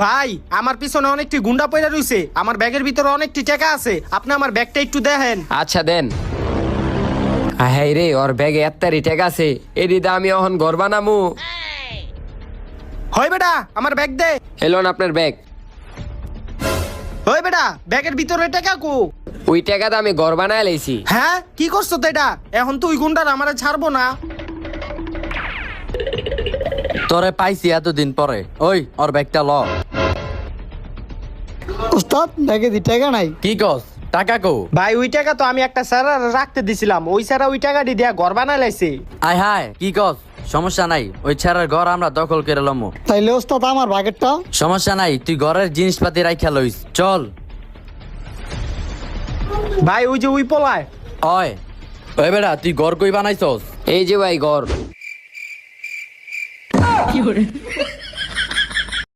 ভাই আমার পিছনে অনেকটি গুন্ডা পয়রা রইছে, আমার ব্যাগের ভিতরে অনেকটি টাকা আছে, আপনি আমার ব্যাগটা একটু দেখেন। আচ্ছা দেন। হ্যাঁ রে, ওর ব্যাগে এত্তারি টেক আছে, এদিকে আমি এখন ঘর বানামু। হয় বেটা আমার ব্যাগ দে। এলোন আপনার ব্যাগ। হয় বেটা ব্যাগের ভিতরে টাকা কো? ওই টাকাতে আমি ঘর বানায় লাইছি। হ্যাঁ কি করছো তো এটা? এখন তুই গুন্ডার আমারে ছাড়বো না। তোরে পাইছি এতদিন পরে, ওই ওর ব্যাগটা ল। উস্তাদ ব্যাগে দি টাকা নাই। কি কস, টাকা কো? ভাই ওই টাকা তো আমি একটা স্যার রাখতে দিছিলাম, ওই স্যার ওই টাকাটি দিয়া ঘর বানায় লাইছে। আয় হায়, কি কস? সমস্যা নাই, ওই ছেড়ার ঘর আমরা দখল করে লমু। তাইলে উস্তাদ আমার ভাগেরটা। সমস্যা নাই, তুই ঘরের জিনিসপাতি রাইখা লইস, চল। ভাই ওই যে ওই পোলায়। ওই ওই বেটা, তুই ঘর কই বানাইছস? এই যে ভাই ঘর।